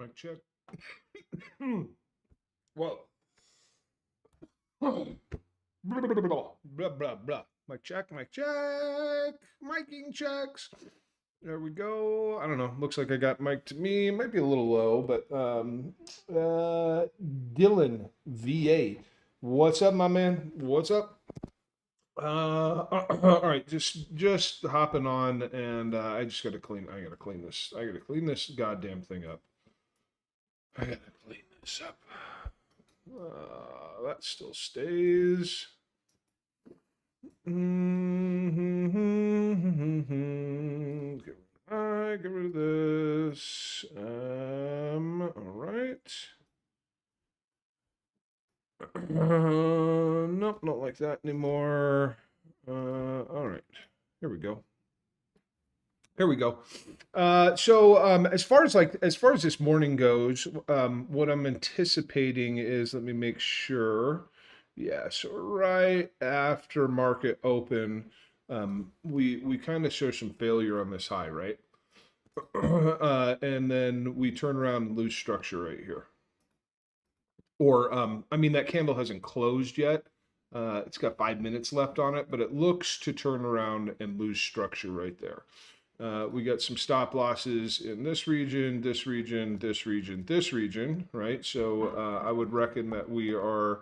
Mic check. Well, blah, blah, blah. Mic check, mic check, miking checks. There we go. I don't know. Looks like I got mic to me. Might be a little low, but Dylan VA. What's up, my man? What's up? All right, just hopping on, and I just got to clean. I got to clean this. I got to clean this goddamn thing up. I got to clean this up. That still stays. Get rid of this. All right. Nope, not like that anymore. All right. Here we go. Here we go. As far as this morning goes, what I'm anticipating is, let me make sure. Yeah, so right after market open, we kind of show some failure on this high, right? And then we turn around and lose structure right here. Or I mean, that candle hasn't closed yet. It's got 5 minutes left on it, but it looks to turn around and lose structure right there. We got some stop losses in this region, this region, this region, this region, right? So I would reckon that we are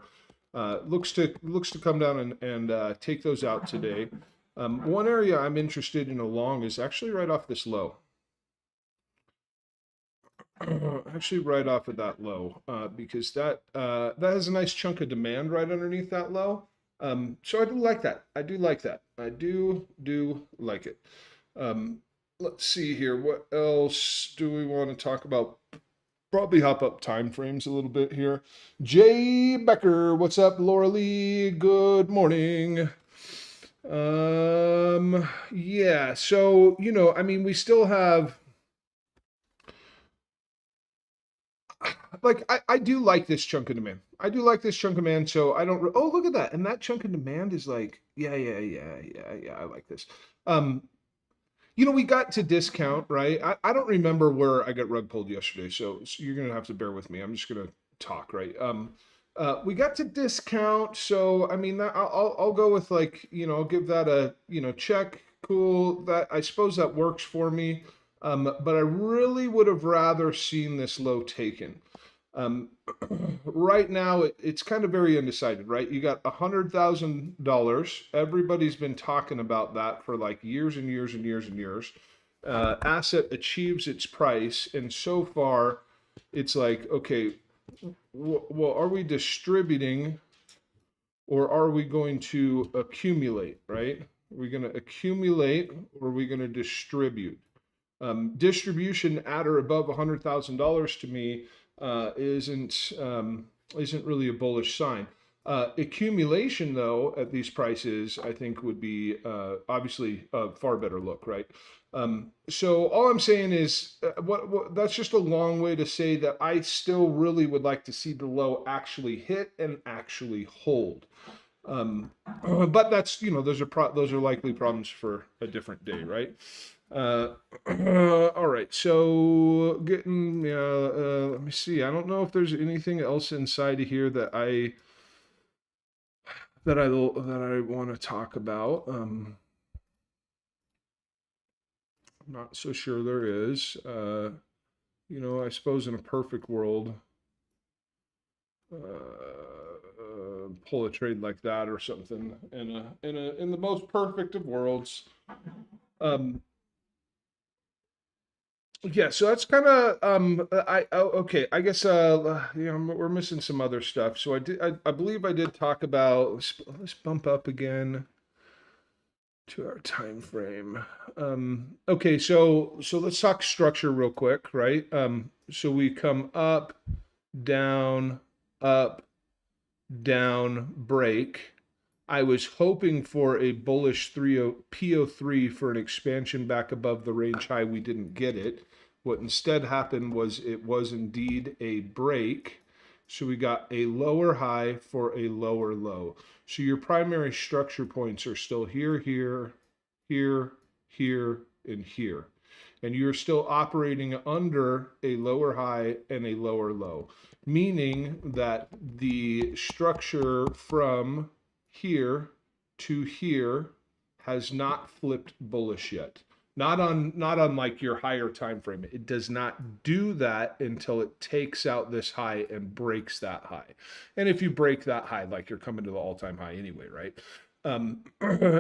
looks to come down and take those out today. One area I'm interested in along is actually right off this low. Actually, right off of that low, because that has a nice chunk of demand right underneath that low. So I do like that. I do like that. I do like it. Let's see here. What else do we want to talk about? Probably hop up time frames a little bit here. Jay Becker, what's up? Laura Lee, good morning. Yeah. So I mean, we still have. Like I do like this chunk of demand. I do like this chunk of demand. So I don't. Oh, look at that! And that chunk of demand is like, yeah. I like this. Um, we got to discount, right? I don't remember where I got rug pulled yesterday, so you're gonna have to bear with me. I'm just gonna talk, right? We got to discount, so I mean, I'll go with like, I'll give that a check. Cool. That, I suppose that works for me. But I really would have rather seen this low taken. Um, right now, it's kind of very undecided, right? You got $100,000. Everybody's been talking about that for like years and years and years and years. Asset achieves its price, and so far, it's like, okay, well, are we distributing or are we going to accumulate, right? Are we going to accumulate or are we going to distribute? Distribution at or above $100,000 to me isn't really a bullish sign. Accumulation, though, at these prices, I think would be obviously a far better look, right? So all I'm saying is, what that's just a long way to say that I still really would like to see the low actually hit and actually hold. But that's, those are likely problems for a different day, right? Uh, all right. So getting, let me see. I don't know if there's anything else inside of here that I want to talk about. I'm not so sure there is. I suppose in a perfect world, pull a trade like that or something in the most perfect of worlds. Um, Yeah, so that's kind of okay. I guess we're missing some other stuff. So I believe I did talk about, let's bump up again to our time frame. Okay, so let's talk structure real quick, right? So we come up, down, up, down, break. I was hoping for a bullish 30 PO3 for an expansion back above the range high. We didn't get it. What instead happened was it was indeed a break. So we got a lower high for a lower low. So your primary structure points are still here, here, here, here, and here. And you're still operating under a lower high and a lower low, meaning that the structure from here to here has not flipped bullish yet. Not on like your higher time frame. It does not do that until it takes out this high and breaks that high. And if you break that high, like you're coming to the all-time high anyway, right?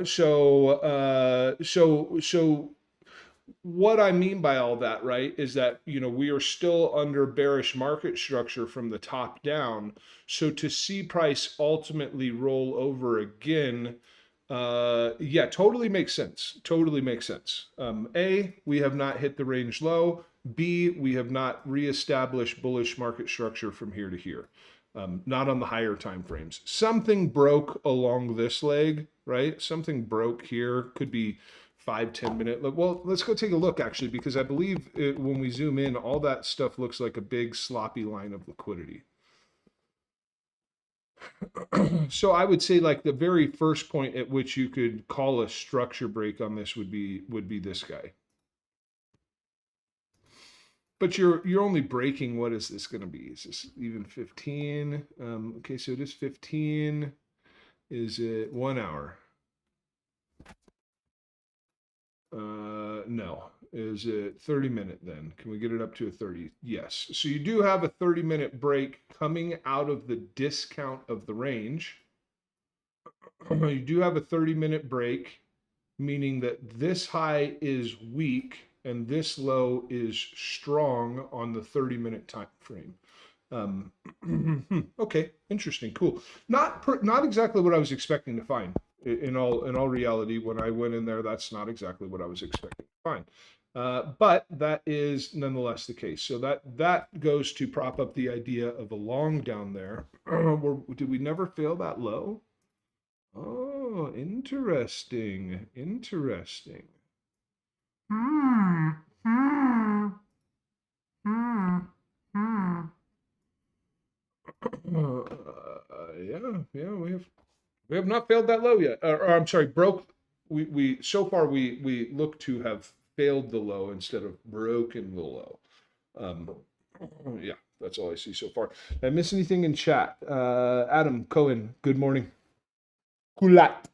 So what I mean by all that, right, is that, we are still under bearish market structure from the top down. So to see price ultimately roll over again, yeah, totally makes sense. Totally makes sense. A, we have not hit the range low. B, we have not reestablished bullish market structure from here to here. Not on the higher time frames. Something broke along this leg, right? Something broke here. Could be 5-10 minute. Well, let's go take a look actually, because I believe when we zoom in, all that stuff looks like a big sloppy line of liquidity. So I would say like the very first point at which you could call a structure break on this would be this guy. But you're only breaking, what is this going to be? Is this even 15? Okay, so it is 15. Is it 1 hour? No. Is it 30 minute then? Can we get it up to a 30? Yes. So you do have a 30-minute break coming out of the discount of the range. You do have a 30-minute break, meaning that this high is weak and this low is strong on the 30-minute time frame. Okay, interesting, cool. Not exactly what I was expecting to find. In all reality, when I went in there, that's not exactly what I was expecting to find. But that is nonetheless the case. So that goes to prop up the idea of a long down there. Did we never fail that low? Oh, interesting. Interesting. Yeah, we have not failed that low yet. Or I'm sorry, broke. We so far we look to have failed the low instead of broken the low. Yeah, that's all I see so far. Did I miss anything in chat? Adam Cohen, good morning. Kulat.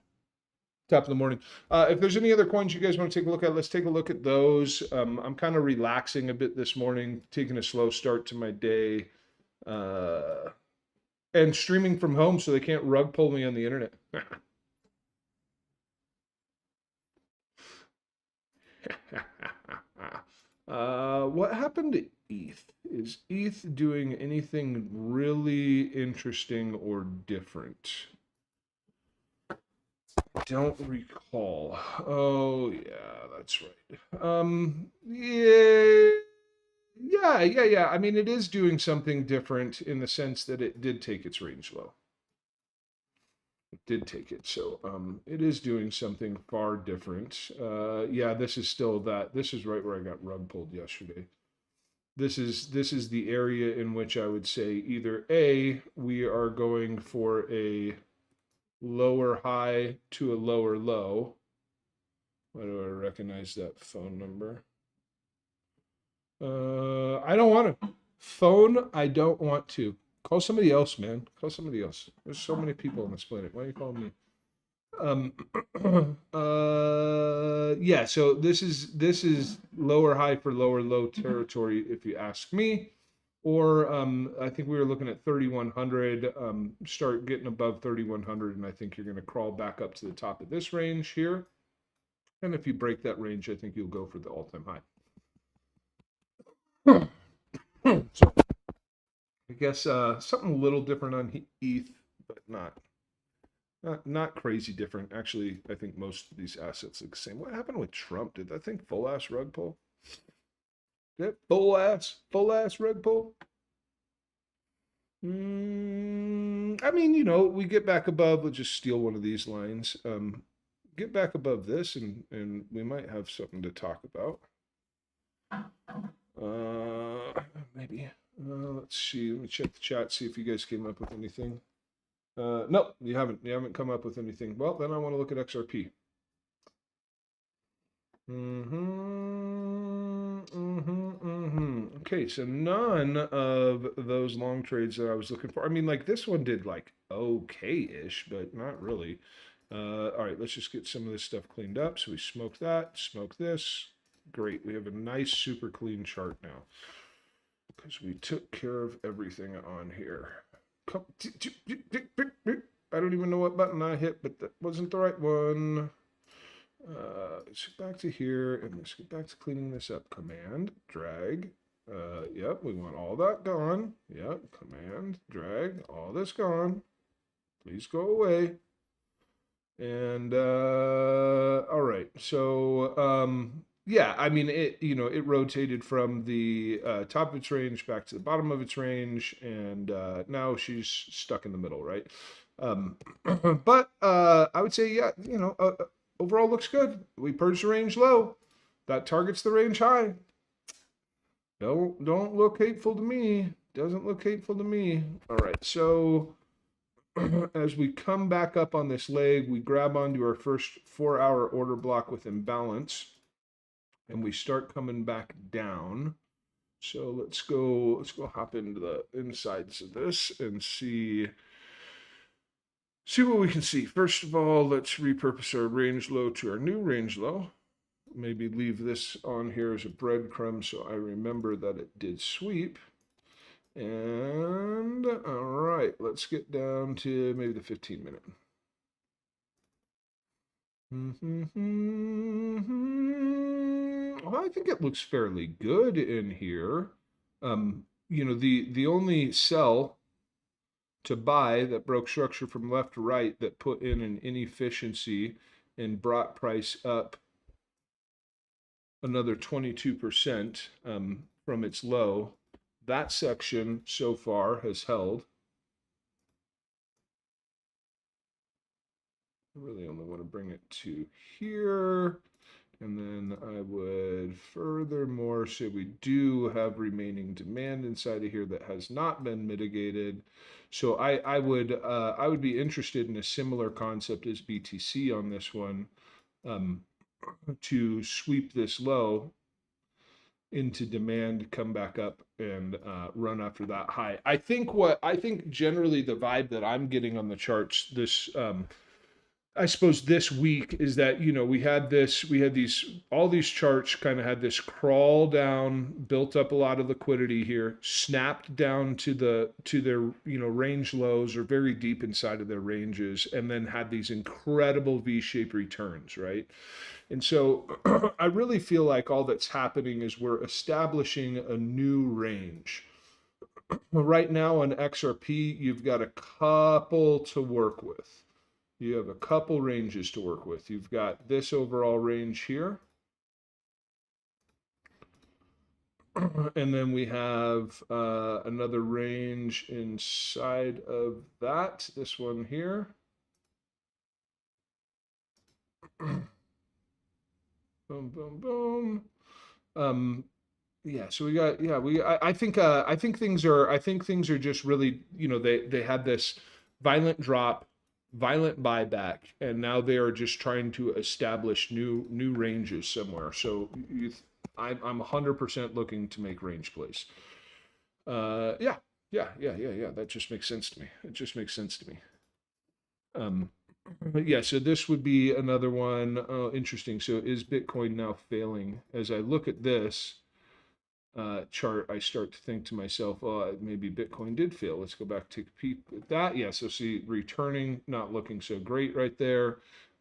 Top of the morning. If there's any other coins you guys want to take a look at, let's take a look at those. I'm kind of relaxing a bit this morning, taking a slow start to my day, and streaming from home so they can't rug pull me on the internet. What happened to ETH? Is ETH doing anything really interesting or different? Don't recall. Oh yeah, that's right. Yeah. I mean, it is doing something different in the sense that it did take its range low. It did take it, so it is doing something far different. Yeah, this is still that. This is right where I got rug pulled yesterday. This is the area in which I would say either A, we are going for a lower high to a lower low. Why do I recognize that phone number? I don't want to. Phone, I don't want to. Call somebody else, man. Call somebody else. There's so many people on this planet. Why are you calling me? Yeah, so this is lower high for lower low territory, if you ask me. Or I think we were looking at 3,100. Start getting above 3,100, and I think you're going to crawl back up to the top of this range here. And if you break that range, I think you'll go for the all-time high. So I guess something a little different on ETH, but not crazy different. Actually, I think most of these assets look the same. What happened with Trump? Did that thing full ass rug pull? Did full ass rug pull? I mean, we get back above. Let's just steal one of these lines. Get back above this, and we might have something to talk about. Maybe. Let's see. Let me check the chat. See if you guys came up with anything. Nope, you haven't. You haven't come up with anything. Well, then I want to look at XRP. Okay, so none of those long trades that I was looking for. I mean, like this one did like okay-ish, but not really. All right, let's just get some of this stuff cleaned up. So we smoke that, smoke this. Great, we have a nice, super clean chart now because we took care of everything on here. I don't even know what button I hit, but that wasn't the right one. Let's get back to here and let's get back to cleaning this up. Command, drag. Yep, we want all that gone. Yep, command, drag, all this gone. Please go away. And all right, so yeah, I mean it rotated from the top of its range back to the bottom of its range, and now she's stuck in the middle, right? But I would say yeah, overall looks good. We purged the range low, that targets the range high. Don't look hateful to me. Doesn't look hateful to me. All right, so as we come back up on this leg, we grab onto our first 4-hour order block with imbalance, and we start coming back down. So let's go hop into the insides of this and see what we can see. First of all, let's repurpose our range low to our new range low. Maybe leave this on here as a breadcrumb so I remember that it did sweep. And all right, let's get down to maybe the 15-minute. Well, I think it looks fairly good in here. The only sell to buy that broke structure from left to right that put in an inefficiency and brought price up another 22% from its low. That section so far has held. I really only want to bring it to here. And then I would furthermore say we do have remaining demand inside of here that has not been mitigated. So I would be interested in a similar concept as BTC on this one, to sweep this low into demand, come back up and run after that high. I think generally the vibe that I'm getting on the charts this I suppose this week is that we had all these charts kind of had this crawl down, built up a lot of liquidity here, snapped down to their range lows or very deep inside of their ranges, and then had these incredible V-shaped returns, right? And so I really feel like all that's happening is we're establishing a new range. Right now on XRP, you've got a couple to work with. You have a couple ranges to work with. You've got this overall range here. And then we have another range inside of that, this one here. Boom, boom, boom. Yeah, so I think things are just really, they had this violent drop, violent buyback, and now they are just trying to establish new ranges somewhere. So I'm 100% looking to make range plays. Yeah. That just makes sense to me. It just makes sense to me. But yeah, so this would be another one. Interesting. So is Bitcoin now failing? As I look at this chart, I start to think to myself, oh, maybe Bitcoin did fail. Let's go back, take a peek at that. Yeah, so see, returning, not looking so great right there.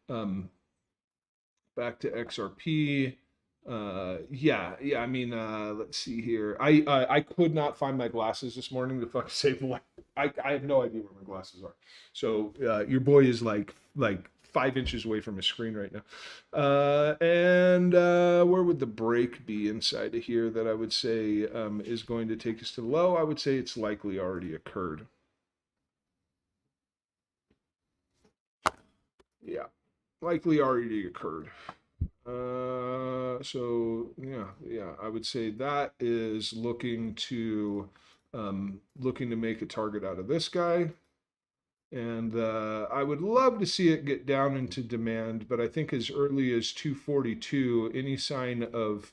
Back to XRP. I mean, let's see here. I could not find my glasses this morning to fucking save my life. I have no idea where my glasses are. So your boy is like 5 inches away from his screen right now. And where would the break be inside of here that I would say is going to take us to the low? I would say it's likely already occurred. Yeah, likely already occurred. So yeah, I would say that is looking to make a target out of this guy. And I would love to see it get down into demand, but I think as early as 242, any sign of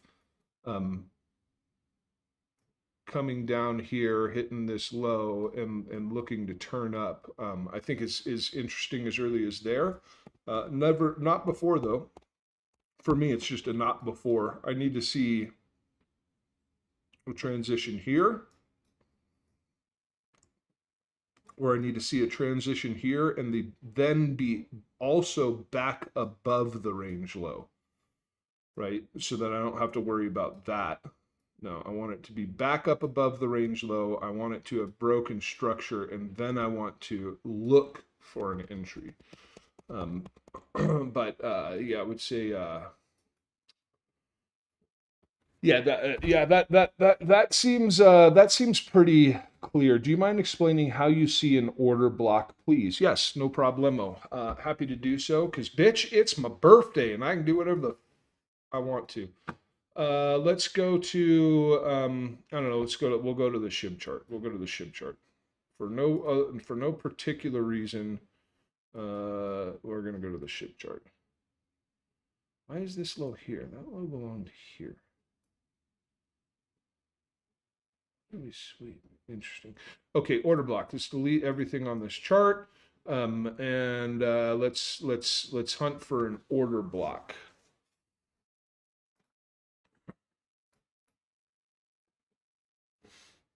coming down here, hitting this low and looking to turn up, I think is interesting as early as there. Not before though. For me, it's just a not before. I need to see a transition here, or I need to see a transition here and then be also back above the range low, right? So that I don't have to worry about that. No, I want it to be back up above the range low. I want it to have broken structure, and then I want to look for an entry. But yeah, I would say that seems pretty clear. Do you mind explaining how you see an order block, please? Yes, no problemo. Happy to do so, because bitch, it's my birthday and I can do whatever the I want to. Let's go to I don't know. We'll go to the SHIB chart. We'll go to the SHIB chart for no particular reason. We're gonna go to the SHIB chart. Why is this low here? That low belonged here. Really sweet, interesting. Okay, order block. Let's delete everything on this chart, and let's hunt for an order block.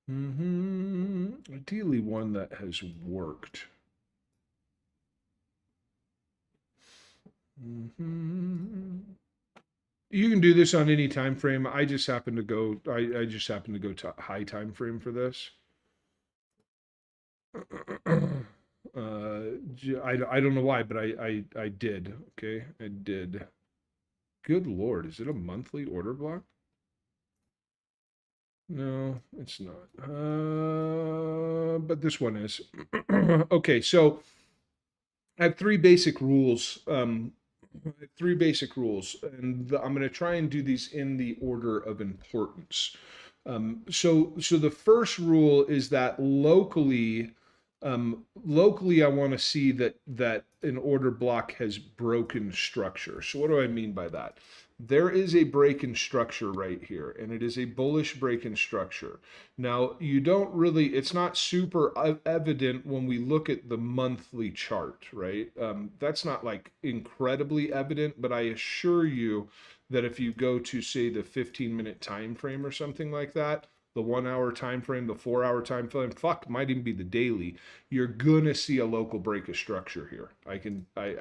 Ideally, one that has worked. You can do this on any time frame. I just happen to go. I just happen to go to high time frame for this. I don't know why, but I did. Okay, I did. Good Lord, is it a monthly order block? No, it's not. But this one is. Okay, so I have three basic rules. And I'm going to try and do these in the order of importance. So the first rule is that locally, I want to see that an order block has broken structure. So what do I mean by that? There is a break in structure right here, and it is a bullish break in structure. Now, it's not super evident when we look at the monthly chart, right? That's not like incredibly evident, but I assure you that if you go to, say, the 15-minute time frame or something like that, the 1 hour time frame, the 4 hour time frame, might even be the daily, you're gonna see a local break of structure here. I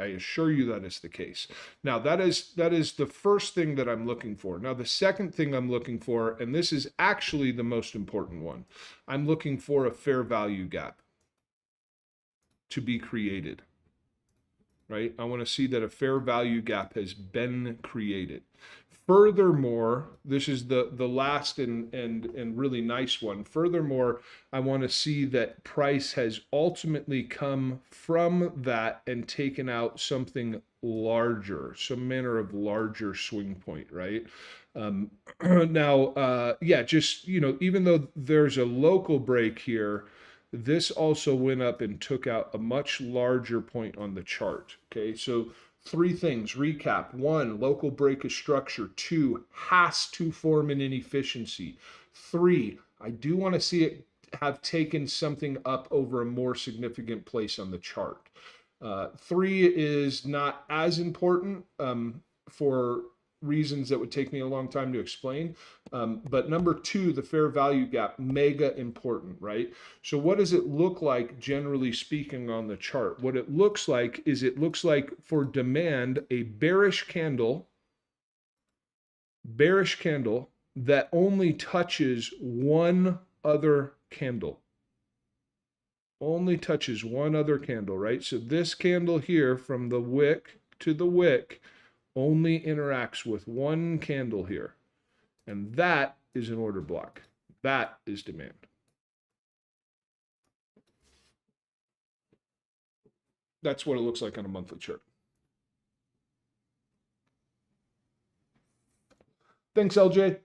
assure you that is the case. Now that is the first thing that I'm looking for. Now the second thing I'm looking for, and this is actually the most important one, I'm looking for a fair value gap to be created. Right? I want to see that a fair value gap has been created. Furthermore, this is the last and really nice one. Furthermore, I want to see that price has ultimately come from that and taken out something larger, some manner of larger swing point, right? Now, just, even though there's a local break here, this also went up and took out a much larger point on the chart. Okay, so three things, recap. One, local break of structure. Two, has to form an inefficiency. Three, I do want to see it have taken something up over a more significant place on the chart. Three is not as important for reasons that would take me a long time to explain. But number two, the fair value gap, mega important, right? So what does it look like, generally speaking, on the chart? What it looks like is for demand, a bearish candle that only touches one other candle. Only touches one other candle, right? So this candle here from the wick to the wick only interacts with one candle here. And that is an order block. That is demand. That's what it looks like on a monthly chart. Thanks, LJ.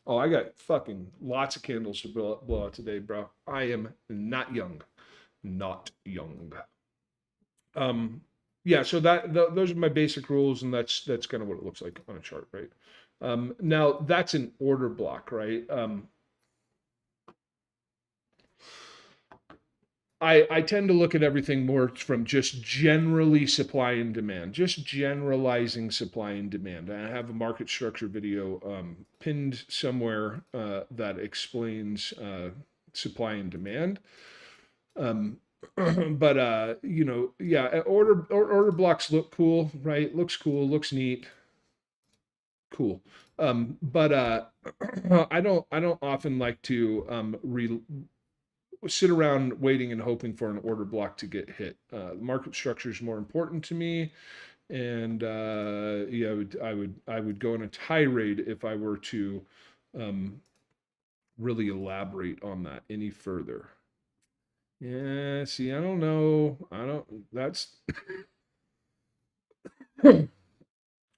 Oh, I got fucking lots of candles to blow out today, bro. I am not young. Not young. Yeah, so those are my basic rules, and that's kind of what it looks like on a chart, right? Now that's an order block, right? I tend to look at everything more from just generally supply and demand, just generalizing supply and demand. I have a market structure video pinned somewhere that explains supply and demand. Um, but you know, yeah, order blocks look cool, right? Looks cool, looks neat, cool. But I don't often like to sit around waiting and hoping for an order block to get hit. Market structure is more important to me, and yeah, I would go on a tirade if I were to um, really elaborate on that any further. Yeah, see, I don't know. I don't.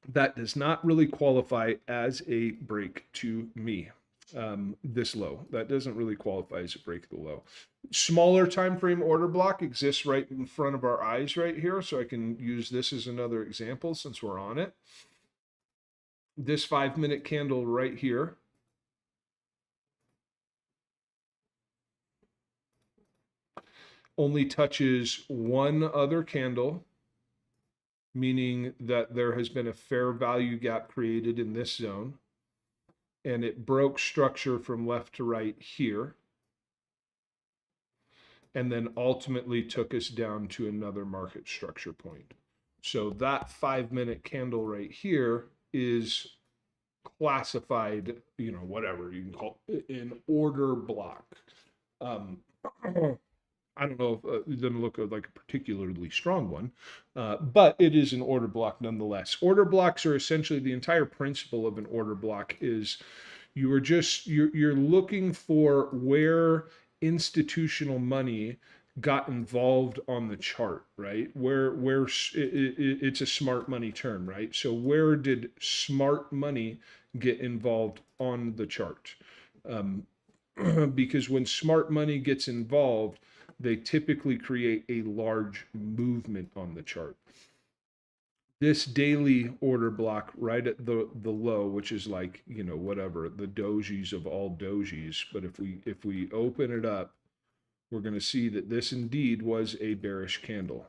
That does not really qualify as a break to me. This low, that doesn't really qualify as a break the low. Smaller time frame order block exists right in front of our eyes right here, so I can use this as another example since we're on it. This 5-minute candle right here only touches one other candle, meaning that there has been a fair value gap created in this zone, and it broke structure from left to right here, and then ultimately took us down to another market structure point. So that 5-minute candle right here is classified, you know, whatever you can call it, an order block. Um, I don't know if it doesn't look like a particularly strong one, but it is an order block nonetheless. Order blocks are essentially the entire principle of an order block is you're looking for where institutional money got involved on the chart, right? Where it's a smart money term, right? So where did smart money get involved on the chart? Um, because when smart money gets involved, they typically create a large movement on the chart. This daily order block right at the low, which is like, you know, whatever, the dojis of all dojis. But if we open it up, we're going to see that this indeed was a bearish candle,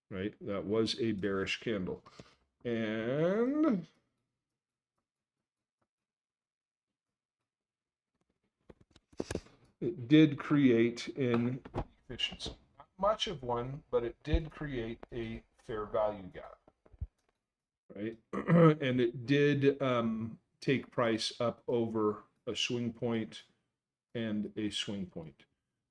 right? That was a bearish candle. And it did create an efficiency. Not much of one, but it did create a fair value gap, right? And it did take price up over a swing point and a swing point.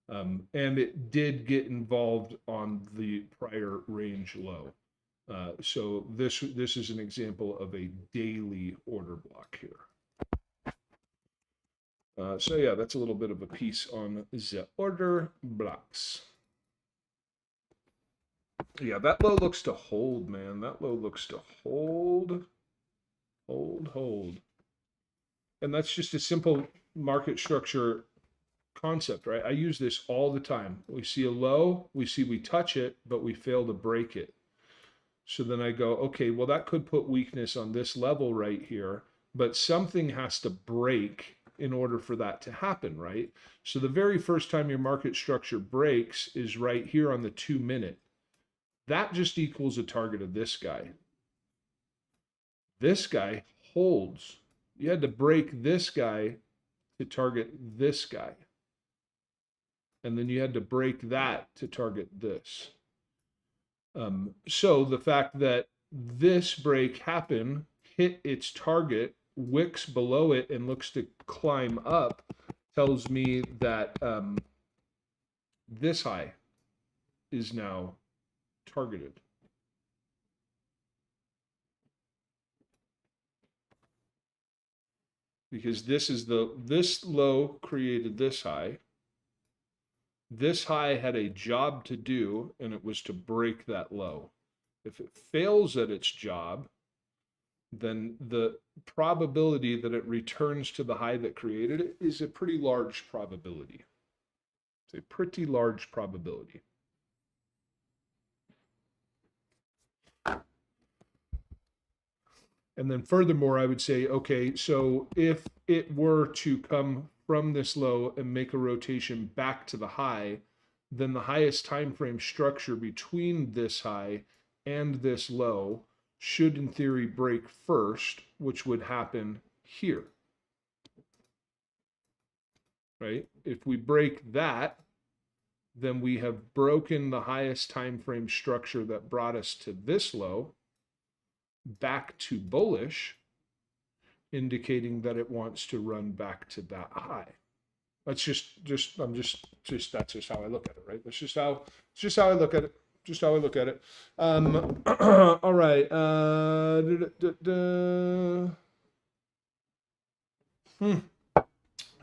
And it did get involved on the prior range low. So this is an example of a daily order block here. So yeah, that's a little bit of a piece on the order blocks. Yeah, that low looks to hold, man. That low looks to hold, hold. And that's just a simple market structure concept, right? I use this all the time. We see a low, we touch it, but we fail to break it. So then I go, okay, well, that could put weakness on this level right here, but something has to break in order for that to happen, right? So the very first time your market structure breaks is right here on the 2-minute. That just equals a target of this guy. This guy holds. You had to break this guy to target this guy. And then you had to break that to target this. So the fact that this break happened, hit its target, wicks below it, and looks to climb up, tells me that this high is now targeted. Because this low created this high. This high had a job to do, and it was to break that low. If it fails at its job, then the probability that it returns to the high that created it is a pretty large probability. It's a pretty large probability. And then furthermore, I would say, okay, so if it were to come from this low and make a rotation back to the high, then the highest time frame structure between this high and this low should in theory break first, which would happen here. Right? If we break that, then we have broken the highest time frame structure that brought us to this low back to bullish, indicating that it wants to run back to that high. That's that's just how I look at it, right? That's just how I look at it. Just how I look at it. All right. I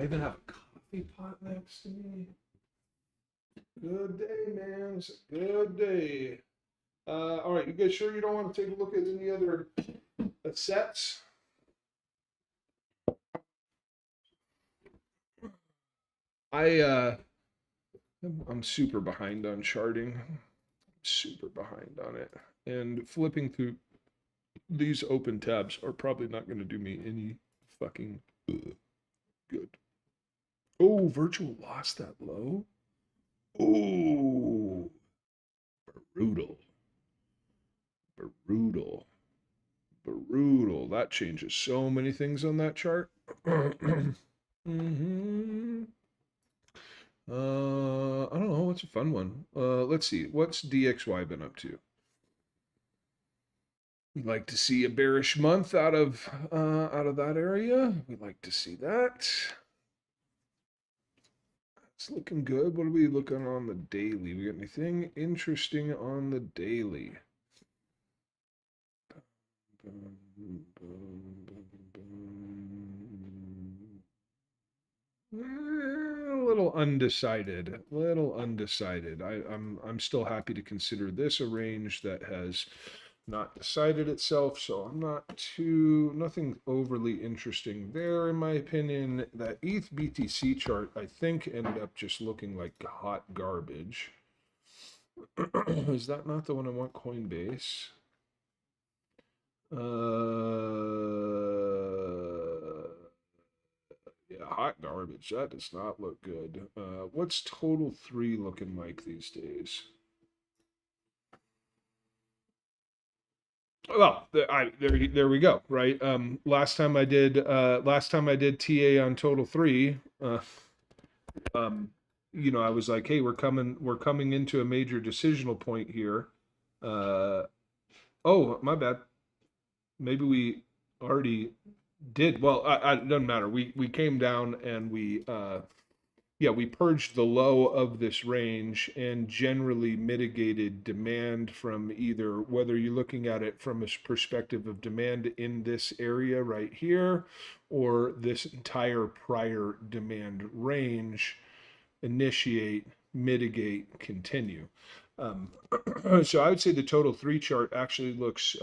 even have a coffee pot next to me. Good day, man. It's a good day. All right, you guys sure you don't want to take a look at any other sets? I'm super behind on charting. Super behind on it. And flipping through these open tabs are probably not going to do me any fucking good. Oh, virtual lost that low. Oh, brutal. Brutal. Brutal. That changes so many things on that chart. Mm-hmm. I don't know. What's a fun one? Let's see. What's DXY been up to? We'd like to see a bearish month out of that area. We'd like to see that. It's looking good. What are we looking on the daily? We got anything interesting on the daily? A little undecided. I'm still happy to consider this a range that has not decided itself, so I'm nothing overly interesting there in my opinion. That ETH BTC chart I think ended up just looking like hot garbage. Is that not the one I want? Coinbase. Yeah, hot garbage. That does not look good. What's total 3 looking like these days? Well, there we go. Right. Last time I did TA on total 3. I was like, hey, we're coming into a major decisional point here. Oh, my bad. Maybe we already did. Well, it doesn't matter. We came down and we purged the low of this range and generally mitigated demand from either, whether you're looking at it from a perspective of demand in this area right here or this entire prior demand range, initiate, mitigate, continue. So I would say the total 3 chart actually looks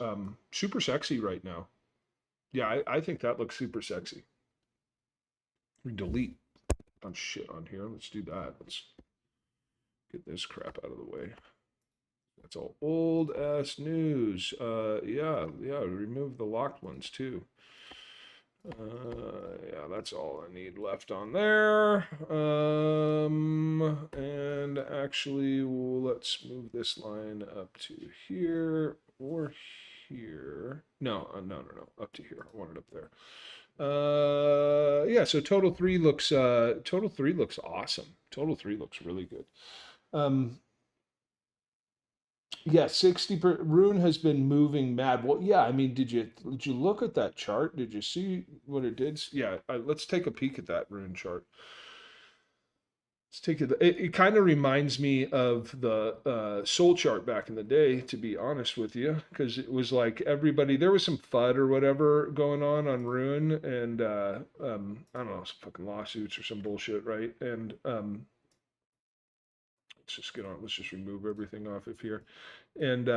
super sexy right now. Yeah, I think that looks super sexy. Delete shit on here. Let's do that. Let's get this crap out of the way. That's all old ass news. Yeah, remove the locked ones too. Yeah, that's all I need left on there. And actually, let's move this line up to here or here. No, up to here. I want it up there. Yeah, so total 3 looks awesome. Total 3 looks really good. Yeah, 60 per Rune has been moving mad. Well, yeah, I mean, did you look at that chart? Did you see what it did? Yeah, let's take a peek at that Rune chart. Let's take it. It kind of reminds me of the Soul chart back in the day, to be honest with you, because it was like everybody, there was some FUD or whatever going on Rune, and I don't know, some fucking lawsuits or some bullshit, right? And let's just remove everything off of here. And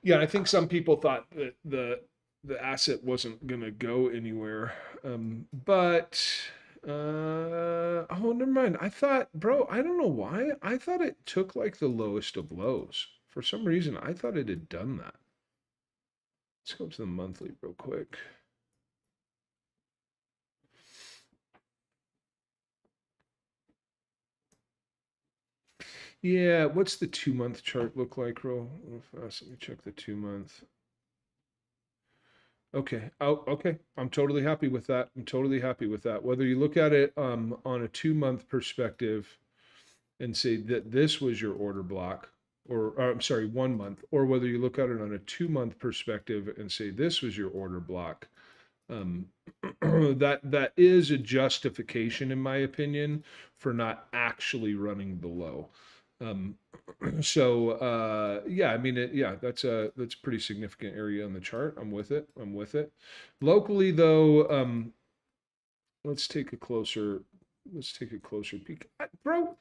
yeah, I think some people thought that the asset wasn't gonna go anywhere. But oh, never mind. I thought, bro, I don't know why. I thought it took like the lowest of lows. For some reason, I thought it had done that. Let's go to the monthly real quick. Yeah, what's the 2-month chart look like, real fast? Let me check the 2-month. Okay. Oh, okay. I'm totally happy with that. I'm totally happy with that. Whether you look at it on a 2-month perspective and say that this was your order block, or I'm sorry, 1 month, or whether you look at it on a 2-month perspective and say this was your order block, um, that is a justification, in my opinion, for not actually running the low. Um, yeah, I mean, yeah, that's a pretty significant area on the chart. I'm with it. I'm with it. Locally, though, let's take a closer peek. Bro,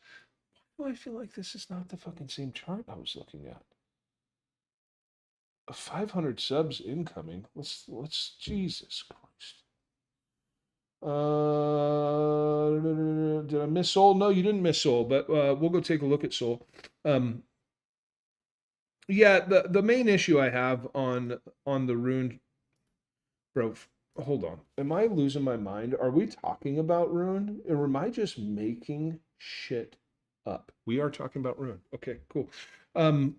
why do I feel like this is not the fucking same chart I was looking at? 500 subs incoming. Let's Jesus Christ. Did I miss Soul? No, you didn't miss Soul, but we'll go take a look at Soul. Yeah, the main issue I have on the Rune, bro. Hold on, am I losing my mind? Are we talking about Rune, or am I just making shit up? We are talking about Rune. Okay, cool. Um,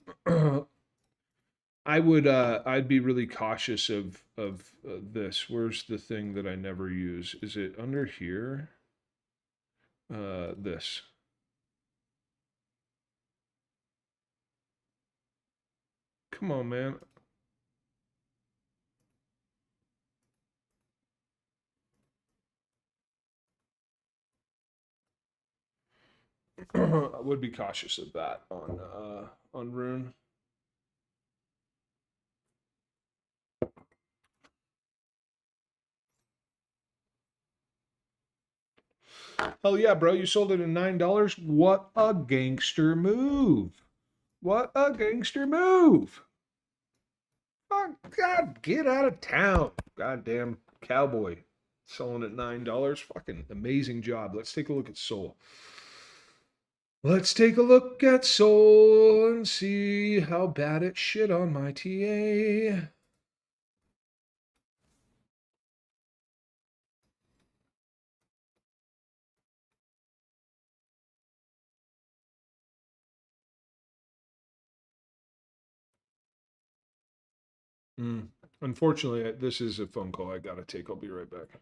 I'd be really cautious of this. Where's the thing that I never use? Is it under here? This. Come on, man. I would be cautious of that on Rune. Hell yeah, bro! You sold it at $9. What a gangster move! What a gangster move! Oh God, get out of town! Goddamn cowboy, selling at $9. Fucking amazing job. Let's take a look at Soul. Let's take a look at Soul and see how bad it shit on my TA. Unfortunately, this is a phone call I gotta take. I'll be right back.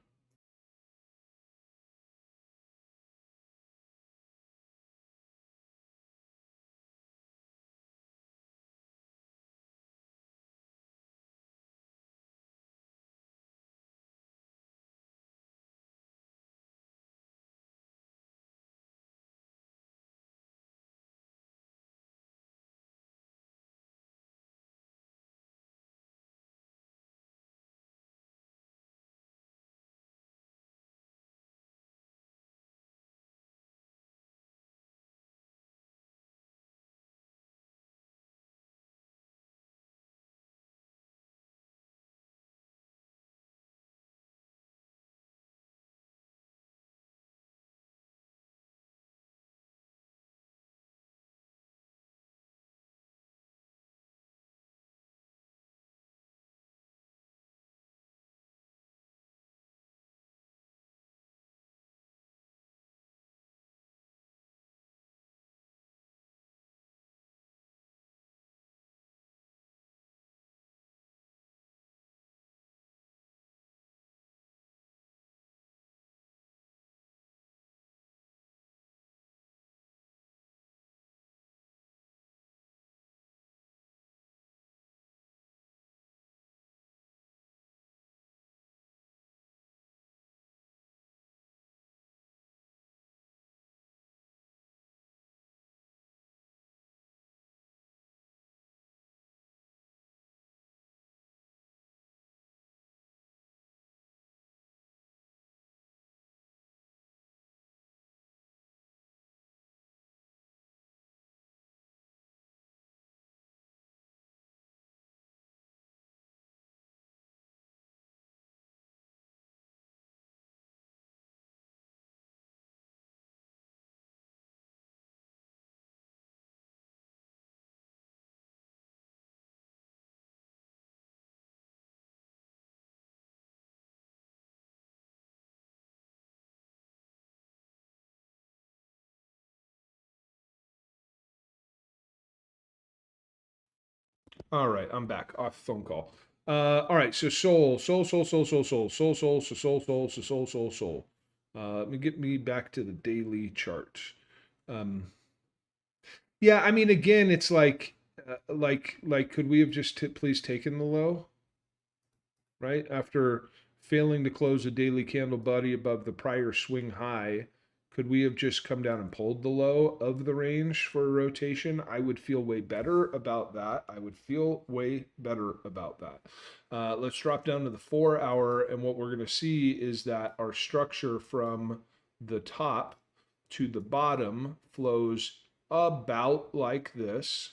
All right, I'm back off phone call. All right, so soul. Let me get me back to the daily chart. Um, yeah, I mean, again, it's like, could we have just please taken the low, right? After failing to close a daily candle body above the prior swing high, could we have just come down and pulled the low of the range for a rotation? I would feel way better about that. I would feel way better about that. Let's drop down to the 4 hour, and what we're going to see is that our structure from the top to the bottom flows about like this.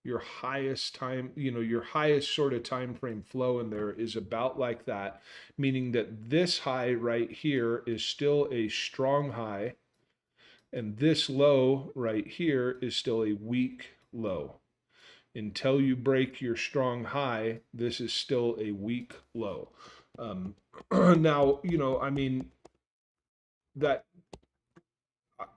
Your highest time, your highest sort of time frame flow in there is about like that, meaning that this high right here is still a strong high, and this low right here is still a weak low. Until you break your strong high, this is still a weak low. Now, I mean, that,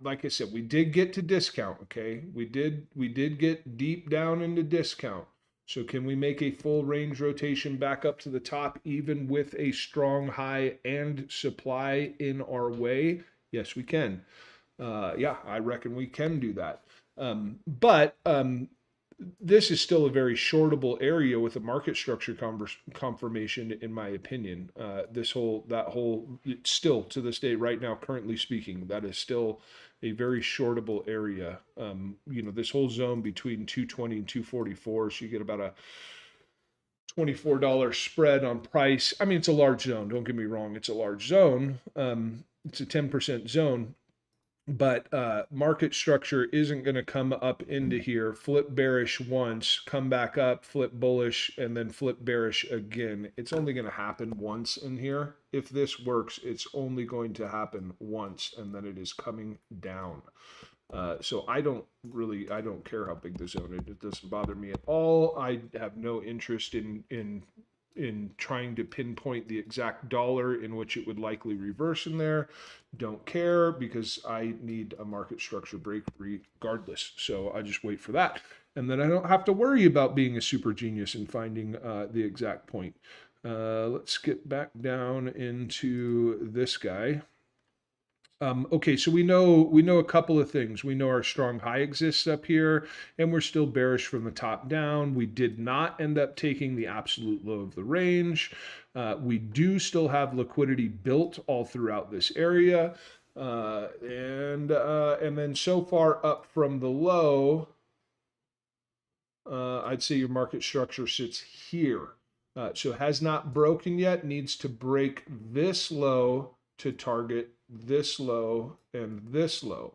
like I said, we did get to discount, okay? We did get deep down into discount. So can we make a full range rotation back up to the top even with a strong high and supply in our way? Yes, we can. Yeah, I reckon we can do that. But this is still a very shortable area with a market structure confirmation, in my opinion. Still to this day, right now, currently speaking, that is still a very shortable area. This whole zone between 220 and 244, so you get about a $24 spread on price. I mean, it's a large zone. Don't get me wrong; it's a large zone. It's a 10% zone, but market structure isn't going to come up into here, flip bearish once, come back up, flip bullish, and then flip bearish again. It's only going to happen once in here. If this works, it's only going to happen once, and then it is coming down. So I don't care how big the zone is. It doesn't bother me at all. I have no interest in trying to pinpoint the exact dollar in which it would likely reverse in there. Don't care, because I need a market structure break regardless. So I just wait for that. And then I don't have to worry about being a super genius and finding the exact point. Let's get back down into this guy. Okay, so we know a couple of things. We know our strong high exists up here, and we're still bearish from the top down. We did not end up taking the absolute low of the range. We do still have liquidity built all throughout this area, and then so far up from the low, I'd say your market structure sits here. So has not broken yet. Needs to break this low to target this low and this low.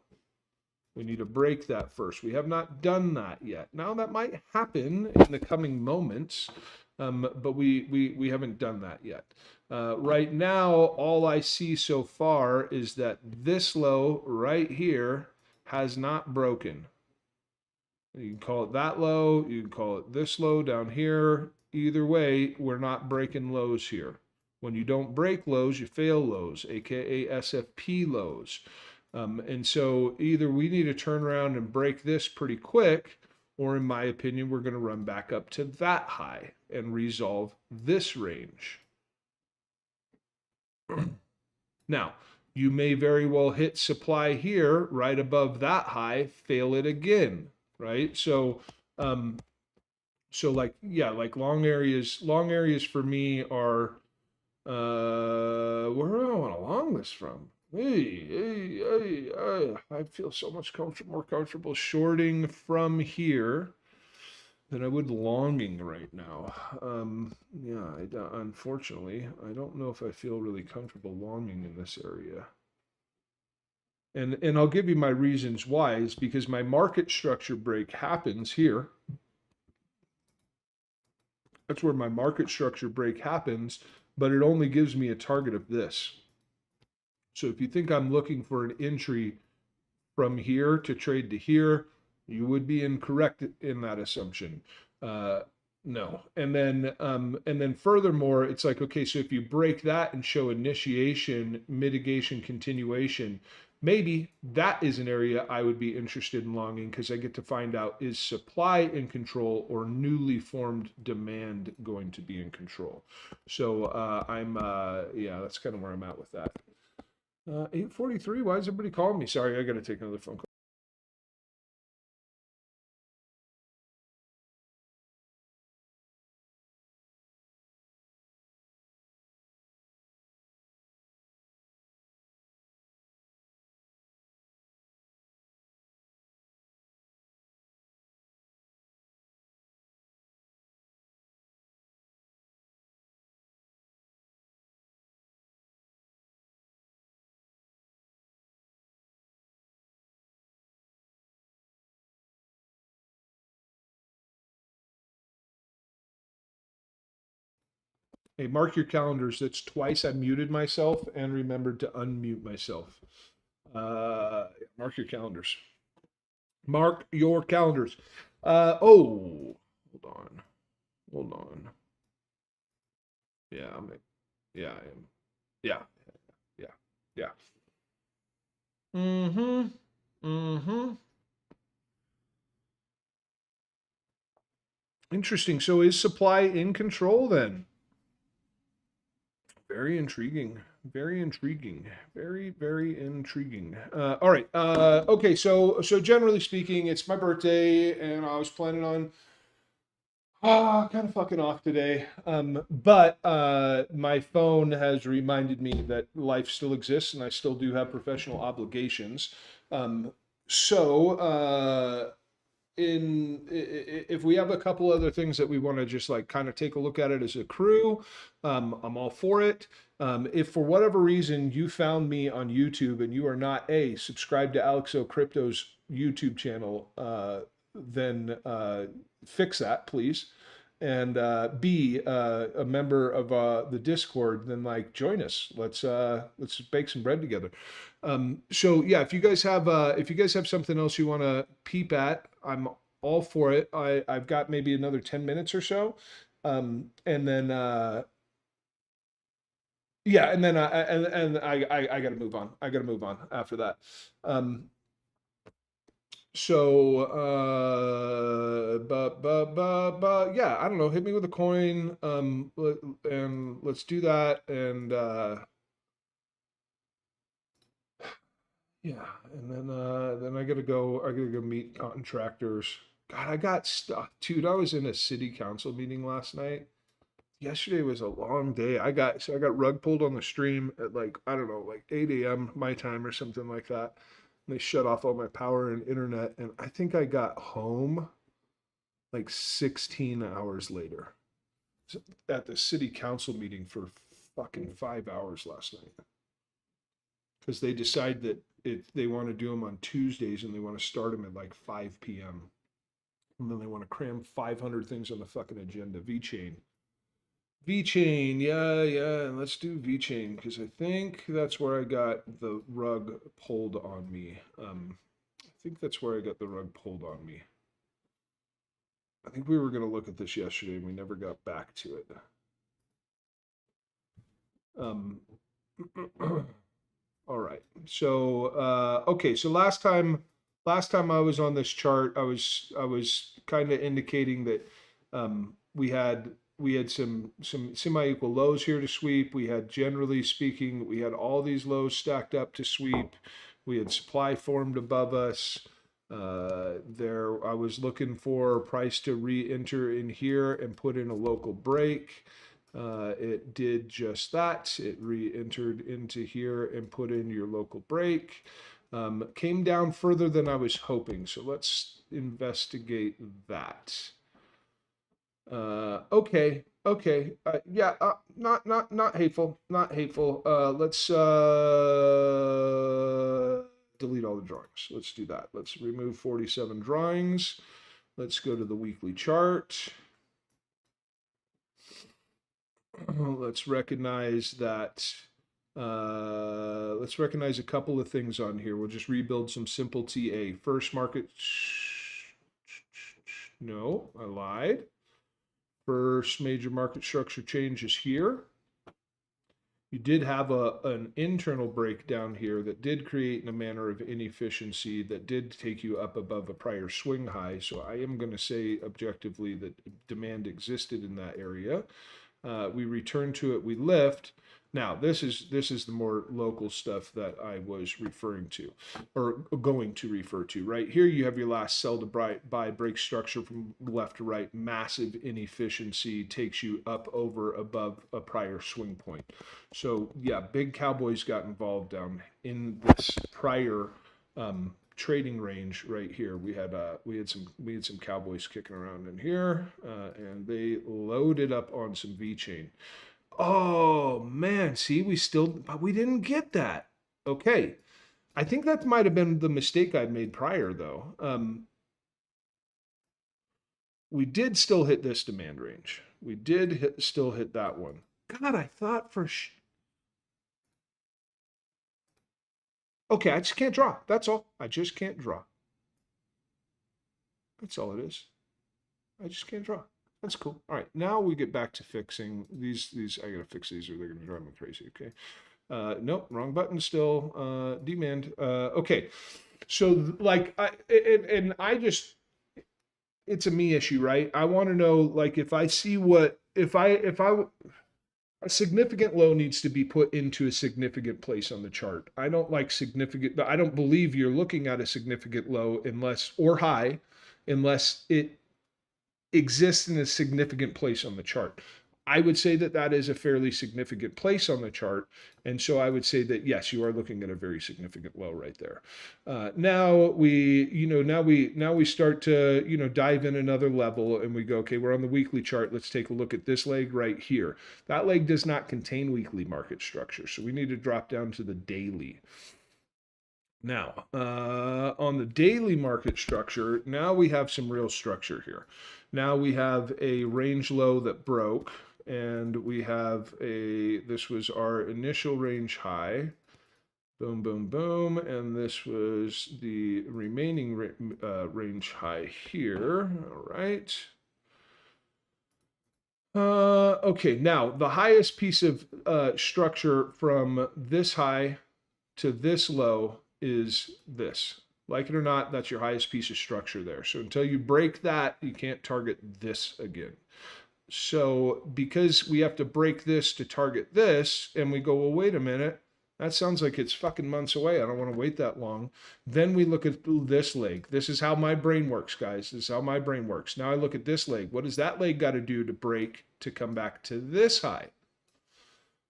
We need to break that first. We have not done that yet. Now that might happen in the coming moments, but we haven't done that yet. Right now, all I see so far is that this low right here has not broken. You can call it that low, you can call it this low down here. Either way, we're not breaking lows here. When you don't break lows, you fail lows, aka SFP lows. And so either we need to turn around and break this pretty quick, or in my opinion, we're going to run back up to that high and resolve this range. Now, you may very well hit supply here right above that high, fail it again, right? So like long areas for me are where do I want to long this from? I feel so much more comfortable shorting from here than I would longing right now. Unfortunately, I don't know if I feel really comfortable longing in this area. And I'll give you my reasons why. Is because my market structure break happens here. That's where my market structure break happens, but it only gives me a target of this. So if you think I'm looking for an entry from here to trade to here, you would be incorrect in that assumption. No. And then furthermore, it's like, okay, so if you break that and show initiation, mitigation, continuation, maybe that is an area I would be interested in longing because I get to find out, is supply in control or newly formed demand going to be in control? So yeah, that's kind of where I'm at with that. 8:43. Why is everybody calling me? Sorry, I got to take another phone call. Hey, mark your calendars. That's twice I muted myself and remembered to unmute myself. Mark your calendars. Mark your calendars. Oh, hold on. Hold on. Yeah, yeah, I am. Yeah, yeah, yeah. Mm-hmm. Mm-hmm. Interesting. So is supply in control then? Very intriguing. Very intriguing. Very, very intriguing. All right. Okay. So generally speaking, it's my birthday, and I was planning on kind of fucking off today. But my phone has reminded me that life still exists, and I still do have professional obligations. Um, so if we have a couple other things that we want to just like kind of take a look at it as a crew, I'm all for it. If for whatever reason you found me on YouTube and you are not subscribed to Alexo Crypto's YouTube channel, then fix that, please. And B, a member of the Discord, then like join us. Let's bake some bread together. So yeah, if you guys have something else you want to peep at, I'm all for it. I've got maybe another 10 minutes or so. And then yeah, and then I got to move on. I got to move on after that. Um, so but yeah, I don't know. Hit me with a coin. And let's do that. And yeah, and then I gotta go. I gotta go meet contractors. God, I got stuck, dude. I was in a city council meeting last night. Yesterday was a long day. I got rug pulled on the stream at like, I don't know, like 8 a.m. my time or something like that. And they shut off all my power and internet, and I think I got home like 16 hours later. At the city council meeting for fucking 5 hours last night because they decide that they want to do them on Tuesdays and they want to start them at like 5 p.m. And then they want to cram 500 things on the fucking agenda. VeChain. VeChain, yeah. Let's do VeChain because I think that's where I got the rug pulled on me. I think that's where I got the rug pulled on me. I think we were going to look at this yesterday and we never got back to it. All right. So okay. So last time I was on this chart, I was kind of indicating that we had some semi-equal lows here to sweep. We had, generally speaking, we had all these lows stacked up to sweep. We had supply formed above us. There, I was looking for price to re-enter in here and put in a local break. It did just that. It re-entered into here and put in your local break. Came down further than I was hoping. So let's investigate that. Okay. Yeah. Not hateful. Not hateful. Let's delete all the drawings. Let's do that. Let's remove 47 drawings. Let's go to the weekly chart. Let's recognize that. Let's recognize a couple of things on here. We'll just rebuild some simple TA. First market. No, I lied. First major market structure change is here. You did have an internal breakdown here that did create in a manner of inefficiency that did take you up above a prior swing high. So I am going to say objectively that demand existed in that area. We return to it, we lift. Now this is the more local stuff that I was referring to, or going to refer to. Right here, you have your last sell to buy break structure from left to right. Massive inefficiency takes you up over above a prior swing point. So yeah, big cowboys got involved down in this prior trading range right here. We had some cowboys kicking around in here, and they loaded up on some VeChain. Oh man, see, but we didn't get that. Okay, I think that might have been the mistake I made prior though. We did still hit this demand range. We did still hit that one. God, I thought for okay, I just can't draw. That's all. I just can't draw. That's all it is. I just can't draw. That's cool. All right, now we get back to fixing these. I gotta fix these or they're gonna drive me crazy. Okay. Nope, wrong button still. Demand. Okay. So like I just it's a me issue, right? I want to know like if I see what if I a significant low needs to be put into a significant place on the chart. I don't like significant, I don't believe you're looking at a significant low unless, or high, unless it exists in a significant place on the chart. I would say that that is a fairly significant place on the chart. And so I would say that, yes, you are looking at a very significant low right there. Now we start to, dive in another level and we go, okay, we're on the weekly chart. Let's take a look at this leg right here. That leg does not contain weekly market structure. So we need to drop down to the daily. Now, on the daily market structure, now we have some real structure here. Now we have a range low that broke, and we have this was our initial range high. Boom, boom, boom. And this was the remaining range high here. All right. Okay, now the highest piece of structure from this high to this low is this. Like it or not, that's your highest piece of structure there. So until you break that, you can't target this again. So because we have to break this to target this, and we go, well, wait a minute, that sounds like it's fucking months away. I don't want to wait that long. Then we look at this leg. This is how my brain works, guys. This is how my brain works. Now I look at this leg. What does that leg got to do to break to come back to this high?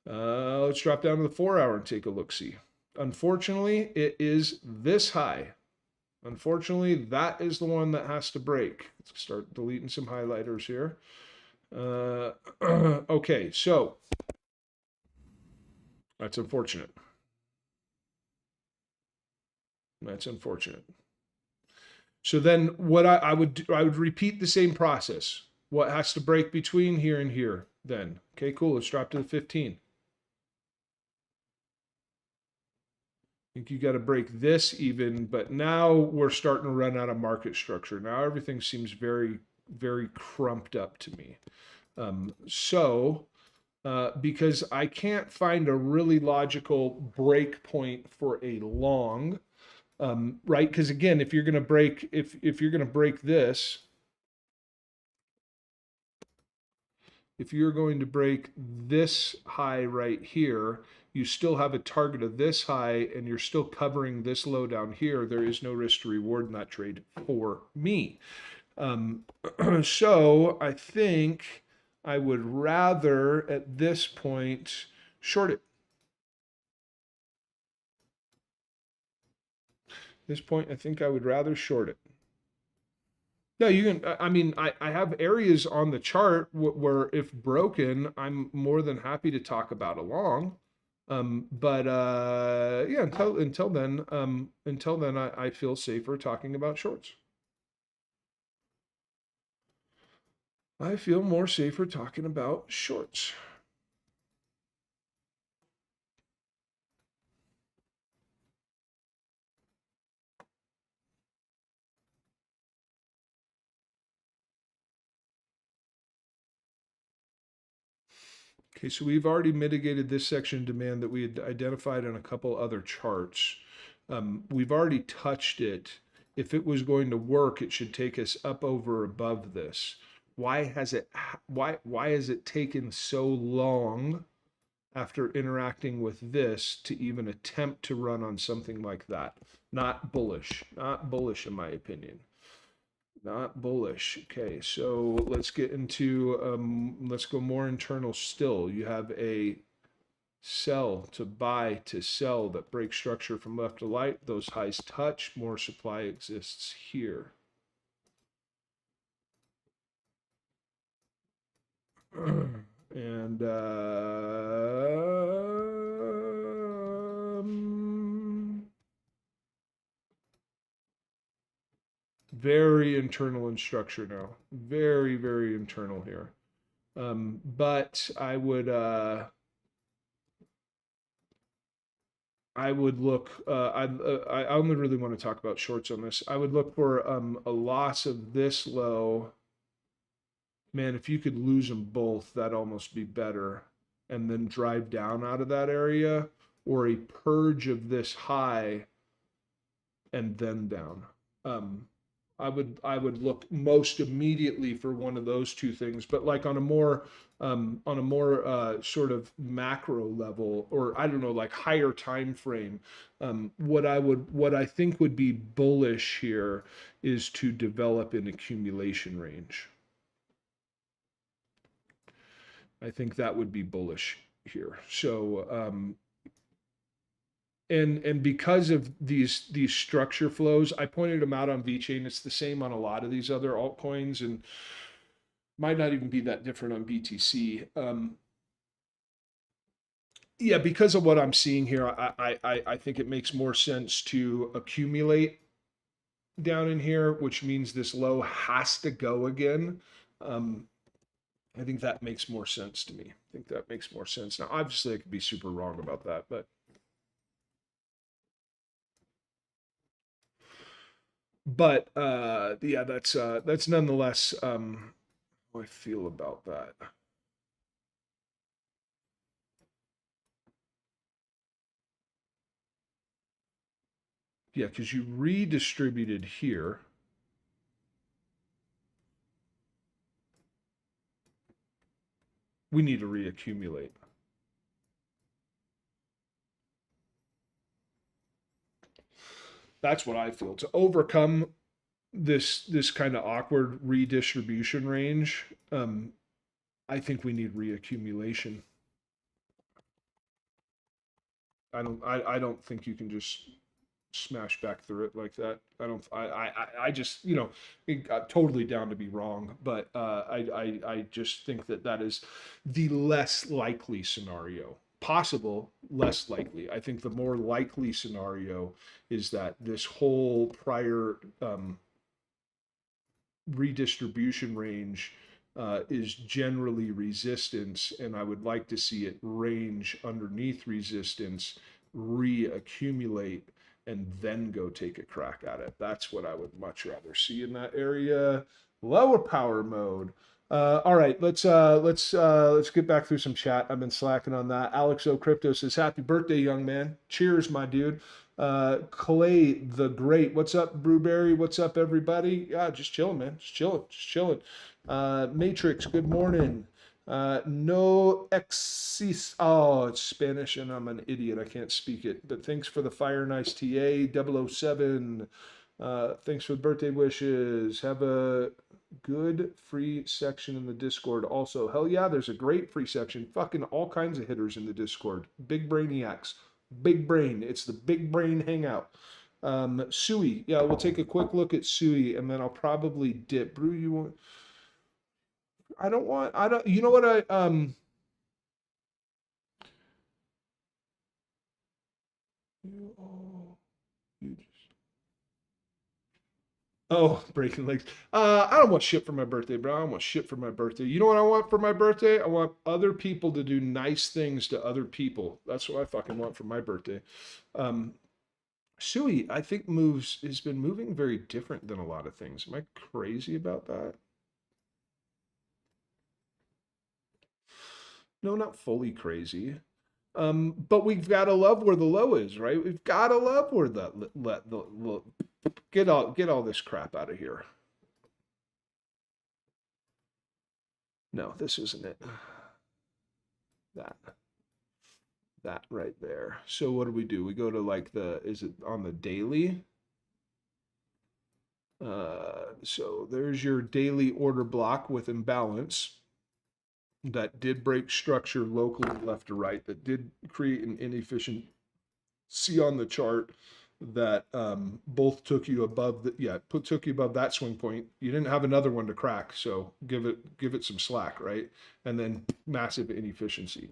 Let's drop down to the 4-hour and take a look-see. Unfortunately, it is this high. Unfortunately, that is the one that has to break. Let's start deleting some highlighters here. Okay, so that's unfortunate. That's unfortunate. So then what I would repeat the same process. What has to break between here and here then? Okay, cool. Let's drop to the 15. I think you got to break this even, but now we're starting to run out of market structure. Now everything seems very, very crumped up to me. Because I can't find a really logical break point for a long, right? Because again, if you're going to break, if you're going to break this, if you're going to break this high right here, you still have a target of this high and you're still covering this low down here. There is no risk to reward in that trade for me. So I think I would rather at this point short it. At this point, I think I would rather short it. No, you can, I mean, I have areas on the chart where if broken, I'm more than happy to talk about a long. But yeah, until then, I feel safer talking about shorts. I feel more safer talking about shorts. Okay, so we've already mitigated this section of demand that we had identified on a couple other charts. We've already touched it. If it was going to work, it should take us up over above this. Why has it taken so long after interacting with this to even attempt to run on something like that? Not bullish. Not bullish in my opinion. Not bullish. Okay, so let's get into, let's go more internal still. You have a sell to buy to sell that breaks structure from left to right. Those highs touch, more supply exists here. And very internal in structure now. Very, very internal here. But I would look. I only really want to talk about shorts on this. I would look for a loss of this low. Man, if you could lose them both, that'd almost be better. And then drive down out of that area, or a purge of this high, and then down. I would look most immediately for one of those two things, but like on a more sort of macro level, or I don't know, like higher time frame, what I think would be bullish here is to develop an accumulation range. I think that would be bullish here. So and because of these structure flows, I pointed them out on VeChain. It's the same on a lot of these other altcoins, and might not even be that different on BTC. Yeah, because of what I'm seeing here, I think it makes more sense to accumulate down in here, which means this low has to go again. I think that makes more sense to me. I think that makes more sense. Now, obviously, I could be super wrong about that, but yeah, that's nonetheless how I feel about that. Yeah, because you redistributed here. We need to reaccumulate. That's what I feel. To overcome this kind of awkward redistribution range, I think we need reaccumulation. I don't think you can just smash back through it like that. I just, totally down to be wrong, but I just think that is the less likely scenario. Possible, less likely. I think the more likely scenario is that this whole prior redistribution range is generally resistance, and I would like to see it range underneath resistance, reaccumulate, and then go take a crack at it. That's what I would much rather see in that area. Lower power mode. All right, let's get back through some chat. I've been slacking on that. Alex O Crypto says, "Happy birthday, young man! Cheers, my dude." Clay the Great, what's up, Brewberry? What's up, everybody? Yeah, just chilling, man. Just chilling. Matrix, good morning. No exis. Oh, it's Spanish and I'm an idiot. I can't speak it. But thanks for the Fire Nice TA 007. Thanks for the birthday wishes. Have a good free section in the Discord. Also, hell yeah, there's a great free section. Fucking all kinds of hitters in the Discord. Big brainiacs. Big brain. It's the big brain hangout. Sui. Yeah, we'll take a quick look at Sui and then I'll probably dip. Brew, you want? I don't, you know what you just, oh, breaking legs. I don't want shit for my birthday, bro. I don't want shit for my birthday. You know what I want for my birthday? I want other people to do nice things to other people. That's what I fucking want for my birthday. Sui, I think has been moving very different than a lot of things. Am I crazy about that? No, not fully crazy. But we've got to love where the low is, right? We've got to love where get all this crap out of here. No, this isn't it. That right there. So what do? We go to like is it on the daily? So there's your daily order block with imbalance that did break structure locally left to right, that did create an inefficiency on the chart that both took you above took you above that swing point. You didn't have another one to crack, so give it some slack, right? And then massive inefficiency.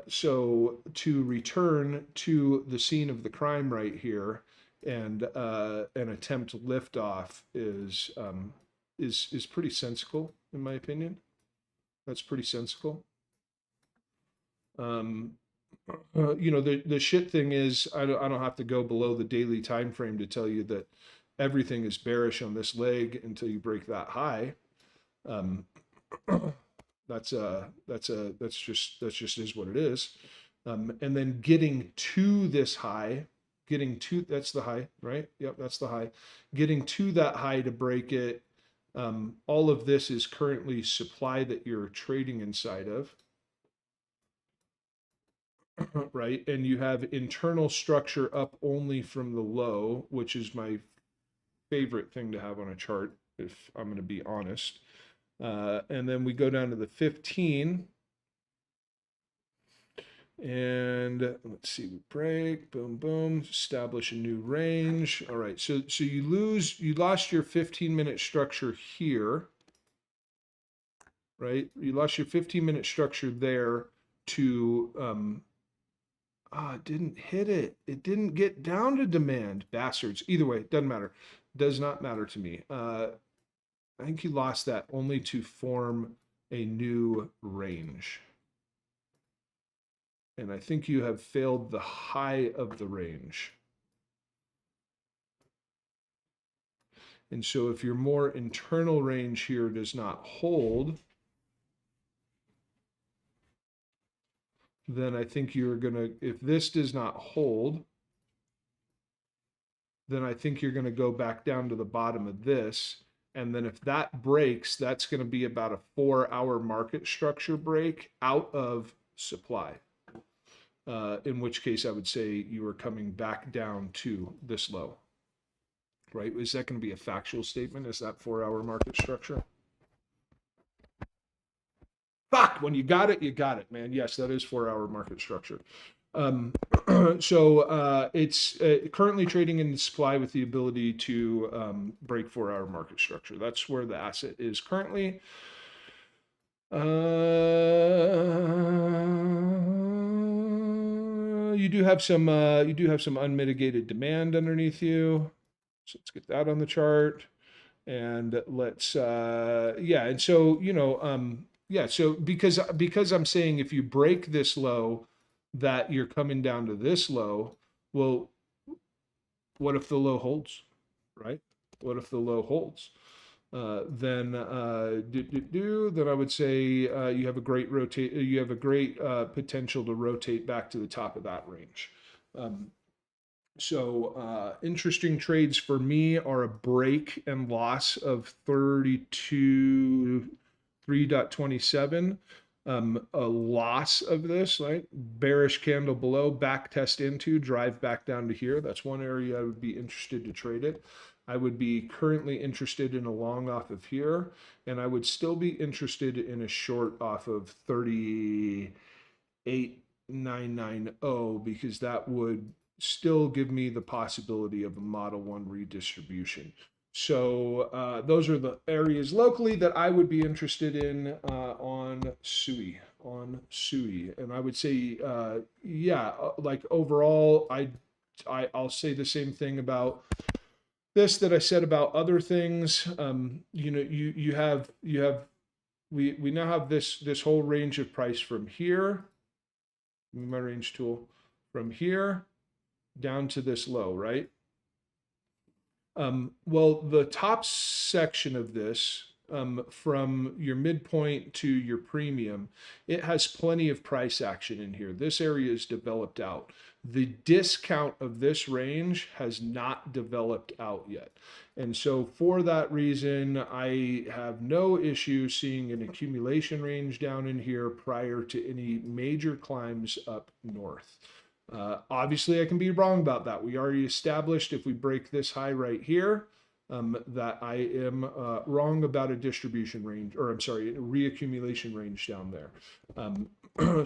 So to return to the scene of the crime right here and attempt liftoff is pretty sensible in my opinion. That's pretty sensible. You know, the shit thing is I don't have to go below the daily time frame to tell you that everything is bearish on this leg until you break that high. That's just is what it is. And then getting to this high, that's the high, right? Yep, that's the high. Getting to that high to break it. All of this is currently supply that you're trading inside of. Right? And you have internal structure up only from the low, which is my favorite thing to have on a chart, if I'm going to be honest. And then we go down to the 15. And let's see, we break, boom, boom, establish a new range. All right, so you lost your 15-minute structure here, right? You lost your 15-minute structure there to it didn't hit it. It didn't get down to demand. Bastards. Either way, doesn't matter. Does not matter to me. I think you lost that only to form a new range. And I think you have failed the high of the range. And so if your more internal range here does not hold, then I think you're going to, if this does not hold, then I think you're going to go back down to the bottom of this. And then if that breaks, that's going to be about a 4-hour market structure break out of supply. In which case I would say you are coming back down to this low, right? Is that going to be a factual statement? Is that 4-hour market structure? Fuck, when you got it, man. Yes, that is 4-hour market structure. So it's currently trading in supply with the ability to break 4-hour market structure. That's where the asset is currently. You do have some unmitigated demand underneath you. So let's get that on the chart. And let's and so so because I'm saying if you break this low that you're coming down to this low, well, what if the low holds, right? What if the low holds? Then I would say you have a great potential to rotate back to the top of that range. So interesting trades for me are a break and loss of 3.27. A loss of this, right? Bearish candle below, back test into, drive back down to here. That's one area I would be interested to trade it. I would be currently interested in a long off of here, and I would still be interested in a short off of 38,990 because that would still give me the possibility of a Model 1 redistribution. So those are the areas locally that I would be interested in on SUI. And I would say, like overall, I'll say the same thing about this that I said about other things. We now have this whole range of price from here, my range tool, from here down to this low, right? Well, the top section of this, from your midpoint to your premium, it has plenty of price action in here. This area is developed out. The discount of this range has not developed out yet. And so for that reason, I have no issue seeing an accumulation range down in here prior to any major climbs up north. Obviously, I can be wrong about that. We already established if we break this high right here, that I am wrong about a distribution range, or I'm sorry, a reaccumulation range down there.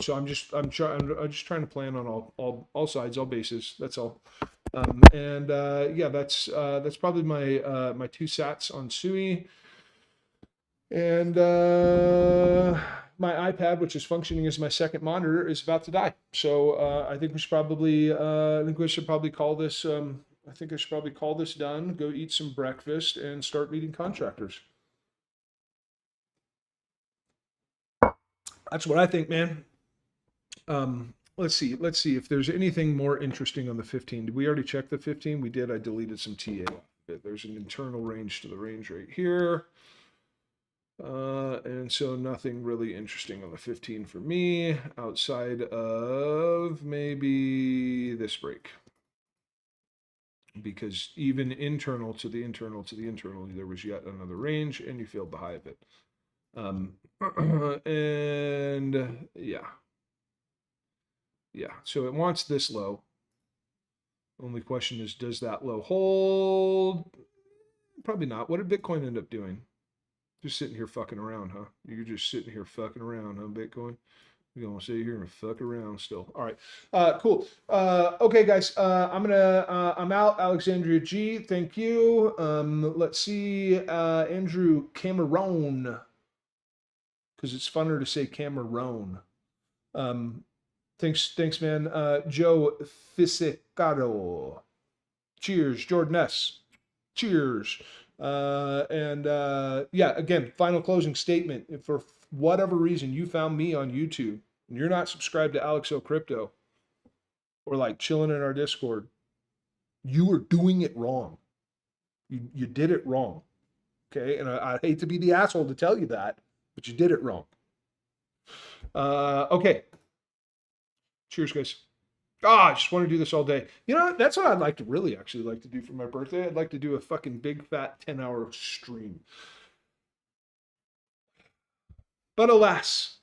So I'm just trying to plan on all sides, all bases. That's all. Yeah, that's probably my my two sats on Sui. And my iPad, which is functioning as my second monitor, is about to die. So I think we should probably call this. I think I should probably call this done. Go eat some breakfast and start meeting contractors. That's what I think, man. Let's see if there's anything more interesting on the 15. Did we already check the 15? We did. I deleted some TA. There's an internal range to the range right here. And so nothing really interesting on the 15 for me outside of maybe this break. Because even internal to the internal to the internal, there was yet another range and you failed the high of it. And yeah. Yeah, so it wants this low. Only question is, does that low hold? Probably not. What did Bitcoin end up doing? Just sitting here fucking around, huh? You're just sitting here fucking around, huh, Bitcoin? You're gonna sit here and fuck around still. All right, cool. Okay, guys, I'm out. Alexandria G, thank you. Let's see, Andrew Cameron, because it's funner to say Cameron. Thanks, man. Joe Fisicado. Cheers, Jordan S. Cheers. Yeah, again, final closing statement. If for whatever reason you found me on YouTube and you're not subscribed to Alexo Crypto or like chilling in our Discord, you are doing it wrong. You did it wrong. Okay. And I hate to be the asshole to tell you that, but you did it wrong. Okay. Cheers, guys. I just want to do this all day. You know, that's what I'd like to really actually like to do for my birthday. I'd like to do a fucking big fat 10-hour stream. But alas,